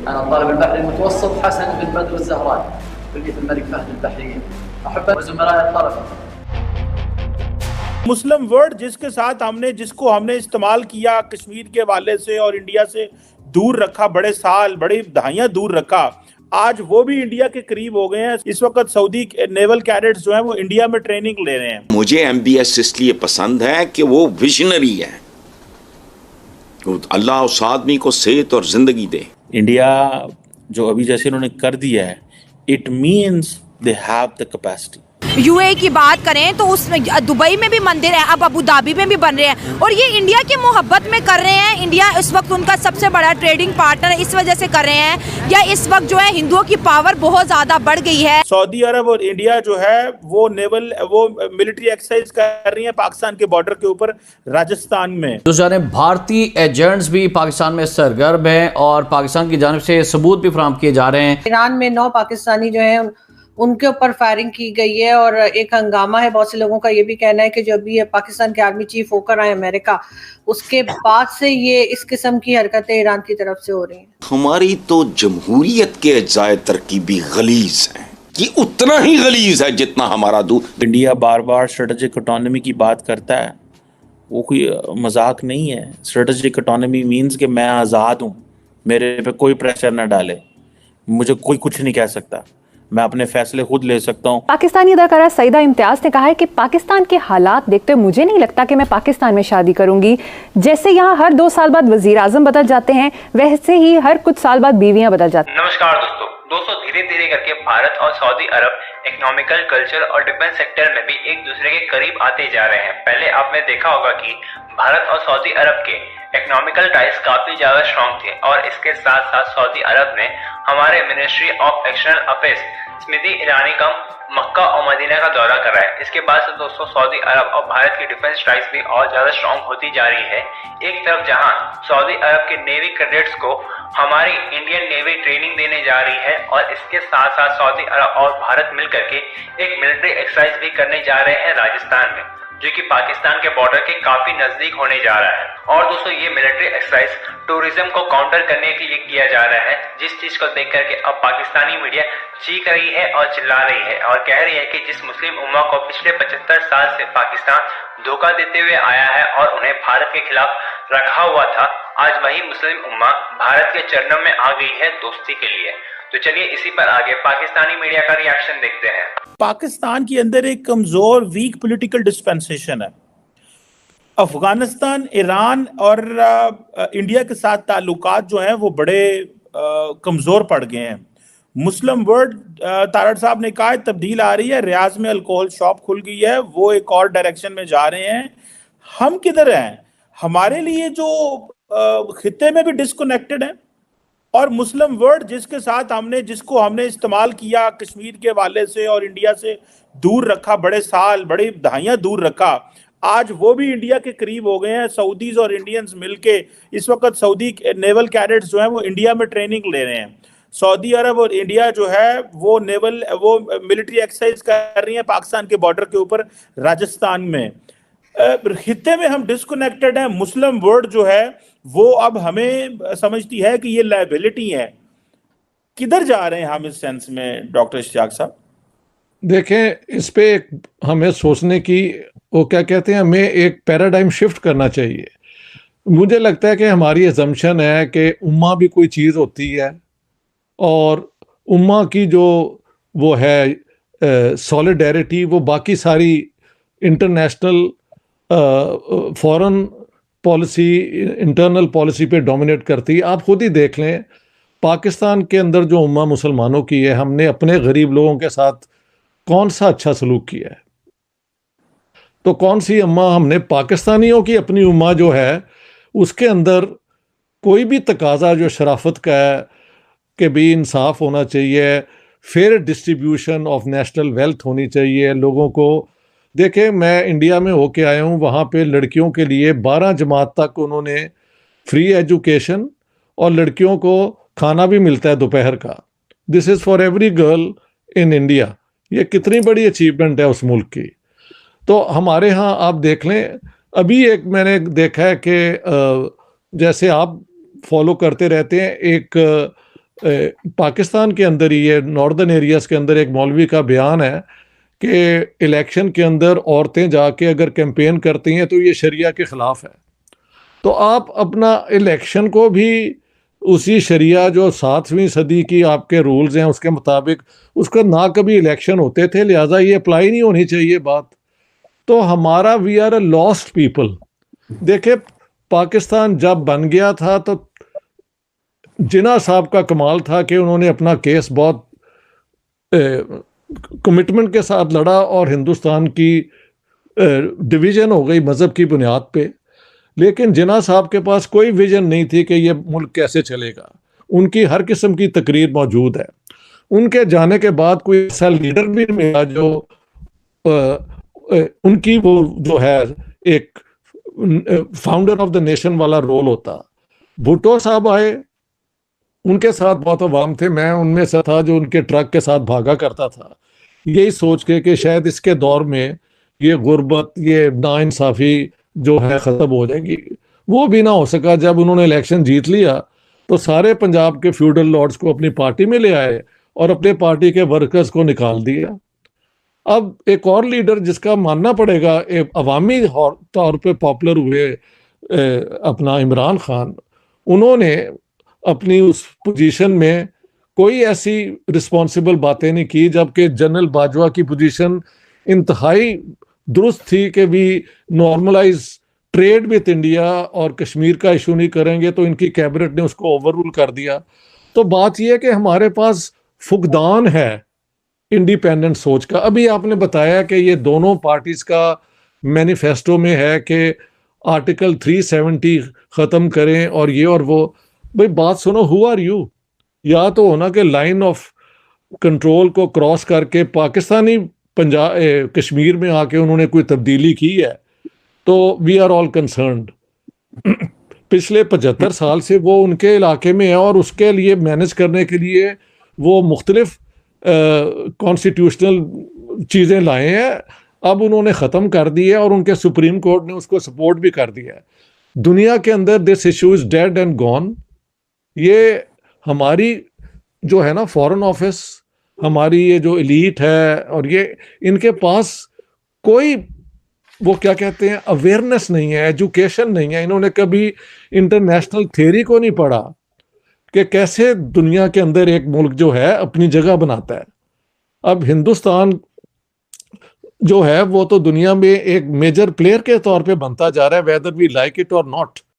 أنا الطالب البحري المتوسط حسن بن بدر الزهراني كلية الملك فهد البحرية أحب وزملائي الطلبة. مسلم ورڈ جس کو ہم نے استعمال کیا کشمیر کے حوالے سے اور انڈیا سے دور رکھا، بڑے سال بڑی دہائیاں دور رکھا، آج وہ بھی انڈیا کے قریب ہو گئے ہیں. اس وقت سعودی نیول کیڈٹس جو ہیں وہ انڈیا میں ٹریننگ لے رہے ہیں. مجھے ایم بی ایس اس لیے پسند ہے کہ وہ ویژنری ہے. اللہ اس آدمی کو صحت اور زندگی دے. انڈیا جو ابھی جیسے انہوں نے کر دیا ہے، it means they have the capacity. یو اے کی بات کریں تو اس میں دبئی میں بھی مندر ہے، اب ابو دھابی میں بھی بن رہے ہیں، اور یہ انڈیا کی محبت میں کر رہے ہیں. انڈیا اس وقت ان کا سب سے بڑا ٹریڈنگ پارٹنر اس وجہ سے کر رہے ہیں، یا اس وقت جو ہے ہندوؤں کی پاور بہت زیادہ بڑھ گئی ہے. سعودی عرب اور انڈیا جو ہے وہ ملٹری ایکسرسائز کر رہی ہیں پاکستان کے بارڈر کے اوپر راجستھان میں. دوسری جانب بھارتی ایجنٹس بھی پاکستان میں سرگرم ہیں اور پاکستان کی جانب سے ثبوت بھی فراہم کیے جا رہے ہیں. ایران میں 9 پاکستانی جو ہیں ان کے اوپر فائرنگ کی گئی ہے اور ایک ہنگامہ ہے. بہت سے لوگوں کا یہ بھی کہنا ہے کہ جو ابھی پاکستان کے آرمی چیف ہو کر آئے امریکہ، اس کے بعد سے یہ اس قسم کی حرکتیں ایران کی طرف سے ہو رہی ہیں. ہماری تو جمہوریت کے اجزائے ترکیبی غلیظ ہیں، یہ اتنا ہی غلیظ ہے جتنا ہمارا دودھ. انڈیا بار بار اسٹریٹجک اٹانومی کی بات کرتا ہے، وہ کوئی مذاق نہیں ہے. اسٹریٹجک اٹانومی مینز کہ میں آزاد ہوں، میرے پہ کوئی پریشر نہ ڈالے، مجھے کوئی کچھ نہیں کہہ سکتا، میں اپنے فیصلے خود لے سکتا ہوں. پاکستانی اداکارہ سعیدہ امتیاز نے کہا ہے کہ پاکستان کے حالات دیکھتے ہوئے مجھے نہیں لگتا کہ میں پاکستان میں شادی کروں گی. جیسے یہاں ہر 2 سال بعد وزیر اعظم بدل جاتے ہیں، ویسے ہی ہر کچھ سال بعد بیویاں بدل جاتی ہیں. نمسکار دوستو دھیرے دھیرے کر کے بھارت اور سعودی عرب اکنامیکل، کلچر اور ڈیفنس سیکٹر میں بھی ایک دوسرے کے قریب آتے جا رہے ہیں. پہلے آپ نے دیکھا ہوگا کہ بھارت اور سعودی عرب کے اکنامیکل ٹائز کافی زیادہ اسٹرانگ تھے، اور اس کے ساتھ ساتھ سعودی عرب نے ہمارے ministry of external affairs Smriti ایرانی کا مکہ اور مدینہ کا دورہ کر رہا ہے. اس کے بعد سے دوستوں سعودی عرب اور بھارت کی ڈیفنس ٹائز بھی اور زیادہ اسٹرانگ ہوتی جا رہی ہے. ایک طرف جہاں سعودی عرب کے نیوی کیڈٹس کو ہماری انڈین نیوی ٹریننگ دینے جا رہی ہے، اور اس کے ساتھ ساتھ سعودی عرب اور بھارت مل کر کے ایک ملٹری ایکسرسائز بھی کرنے جا رہے ہیں راجستھان میں، جو کہ پاکستان کے بارڈر کے کافی نزدیک ہونے جا رہا ہے. اور دوستوں یہ ملٹری ایکسرسائز ٹورزم کو کاؤنٹر کرنے کے لیے کیا جا رہا ہے، جس چیز کو دیکھ کر کے اب پاکستانی میڈیا چیخ رہی ہے اور چلا رہی ہے اور کہہ رہی ہے کہ جس مسلم امہ کو پچھلے 75 سال سے پاکستان دھوکہ دیتے ہوئے آیا ہے اور انہیں بھارت کے خلاف رکھا ہوا تھا، آج وہی مسلم امہ بھارت کے چرنوں میں آ گئی ہے دوستی کے لیے. تو چلیے اسی پر آگے پاکستانی میڈیا کا ری ایکشن دیکھتے ہیں. پاکستان کے اندر ایک کمزور ویک پولیٹیکل ڈسپینسیشن ہے. افغانستان، ایران اور انڈیا کے ساتھ تعلقات جو ہیں وہ بڑے کمزور پڑ گئے ہیں. مسلم ورلڈ تارڑ صاحب نے کہا تبدیل آ رہی ہے، ریاض میں الکوہل شاپ کھل گئی ہے، وہ ایک اور ڈائریکشن میں جا رہے ہیں. ہم کدھر ہیں؟ ہمارے لیے جو خطے میں بھی ڈسکنیکٹڈ ہیں، اور مسلم ورلڈ جس کو ہم نے استعمال کیا کشمیر کے حوالے سے اور انڈیا سے دور رکھا، بڑے سال بڑی دہائیاں دور رکھا، آج وہ بھی انڈیا کے قریب ہو گئے ہیں. سعودیز اور انڈینز مل کے اس وقت سعودی نیول کیڈٹس جو ہیں وہ انڈیا میں ٹریننگ لے رہے ہیں. سعودی عرب اور انڈیا جو ہے وہ ملٹری ایکسرسائز کر رہی ہیں پاکستان کے بارڈر کے اوپر راجستھان میں. خطے میں ہم ڈسکنیکٹڈ ہیں. مسلم ورلڈ جو ہے وہ اب ہمیں سمجھتی ہے کہ یہ لائبلٹی ہے. کدھر جا رہے ہیں ہم اس سینس میں ڈاکٹر اشتیاق صاحب؟ دیکھیں، اس پہ ہمیں سوچنے کی وہ کیا کہتے ہیں، ہمیں ایک پیراڈائم شفٹ کرنا چاہیے. مجھے لگتا ہے کہ ہماری اسمپشن ہے کہ امہ بھی کوئی چیز ہوتی ہے، اور امہ کی جو وہ ہے سولیڈیرٹی وہ باقی ساری international foreign policy, internal policy پہ ڈومینیٹ کرتی ہے. آپ خود ہی دیکھ لیں پاکستان کے اندر جو امہ مسلمانوں کی ہے، ہم نے اپنے غریب لوگوں کے ساتھ کون سا اچھا سلوک کیا ہے؟ تو کون سی امہ ہم نے پاکستانیوں کی اپنی امہ جو ہے اس کے اندر کوئی بھی تقاضا جو شرافت کا ہے کہ بھی انصاف ہونا چاہیے، fair distribution of national wealth ہونی چاہیے لوگوں کو. دیکھیں، میں انڈیا میں ہو کے آیا ہوں، وہاں پہ لڑکیوں کے لیے 12 جماعت تک انہوں نے فری ایجوکیشن، اور لڑکیوں کو کھانا بھی ملتا ہے دوپہر کا. This is for every girl in India. یہ کتنی بڑی اچیومنٹ ہے اس ملک کی. تو ہمارے ہاں آپ دیکھ لیں، ابھی ایک میں نے دیکھا ہے کہ جیسے آپ فالو کرتے رہتے ہیں، ایک پاکستان کے اندر ہی یہ ناردرن ایریاز کے اندر ایک مولوی کا بیان ہے کہ الیکشن کے اندر عورتیں جا کے اگر کیمپین کرتی ہیں تو یہ شریعہ کے خلاف ہے. تو آپ اپنا الیکشن کو بھی اسی شریعہ جو 7ویں صدی کی آپ کے رولز ہیں اس کے مطابق، اس کا نہ کبھی الیکشن ہوتے تھے، لہٰذا یہ اپلائی نہیں ہونی چاہیے بات. تو ہمارا we are a lost people. دیکھیں پاکستان جب بن گیا تھا تو جناح صاحب کا کمال تھا کہ انہوں نے اپنا کیس بہت کمٹمنٹ کے ساتھ لڑا اور ہندوستان کی ڈویژن ہو گئی مذہب کی بنیاد پہ. لیکن جناح صاحب کے پاس کوئی ویژن نہیں تھی کہ یہ ملک کیسے چلے گا. ان کی ہر قسم کی تقریر موجود ہے. ان کے جانے کے بعد کوئی ایسا لیڈر بھی ملا جو ان کی وہ جو ہے ایک فاؤنڈر آف دا نیشن والا رول ہوتا. بھٹو صاحب آئے، ان کے ساتھ بہت عوام تھے، میں ان میں سے تھا جو ان کے ٹرک کے ساتھ بھاگا کرتا تھا، یہی سوچ کے کہ شاید اس کے دور میں یہ غربت، یہ ناانصافی جو ہے ختم ہو جائے گی. وہ بھی نہ ہو سکا. جب انہوں نے الیکشن جیت لیا تو سارے پنجاب کے فیوڈل لارڈز کو اپنی پارٹی میں لے آئے اور اپنے پارٹی کے ورکرز کو نکال دیا. اب ایک اور لیڈر جس کا ماننا پڑے گا عوامی طور پہ پاپولر ہوئے اپنا عمران خان، انہوں نے اپنی اس پوزیشن میں کوئی ایسی رسپانسبل باتیں نہیں کی، جبکہ جنرل باجوہ کی پوزیشن انتہائی درست تھی کہ بھی نارملائز ٹریڈ وتھ انڈیا اور کشمیر کا ایشو نہیں کریں گے، تو ان کی کیبنٹ نے اس کو اوور رول کر دیا. تو بات یہ ہے کہ ہمارے پاس فقدان ہے انڈیپینڈنٹ سوچ کا. ابھی آپ نے بتایا کہ یہ دونوں پارٹیز کا مینیفیسٹو میں ہے کہ آرٹیکل 370 ختم کریں اور یہ اور وہ. بھئی بات سنو، ہو آر یو؟ یا تو ہونا کہ لائن آف کنٹرول کو کراس کر کے پاکستانی کشمیر میں آ کے انہوں نے کوئی تبدیلی کی ہے تو وی آر آل کنسرنڈ. پچھلے 75 سال سے وہ ان کے علاقے میں ہے اور اس کے لیے مینج کرنے کے لیے وہ مختلف کانسٹیٹیوشنل چیزیں لائے ہیں. اب انہوں نے ختم کر دی ہے اور ان کے سپریم کورٹ نے اس کو سپورٹ بھی کر دیا ہے. دنیا کے اندر this issue is dead and gone. یہ ہماری جو ہے نا فارن آفس، ہماری یہ جو ایلیٹ ہے اور یہ ان کے پاس کوئی وہ کیا کہتے ہیں اویئرنیس نہیں ہے، ایجوکیشن نہیں ہے. انہوں نے کبھی انٹرنیشنل تھیوری کو نہیں پڑھا کہ کیسے دنیا کے اندر ایک ملک جو ہے اپنی جگہ بناتا ہے. اب ہندوستان جو ہے وہ تو دنیا میں ایک میجر پلیئر کے طور پہ بنتا جا رہا ہے، ویدر وی لائک اٹ اور ناٹ.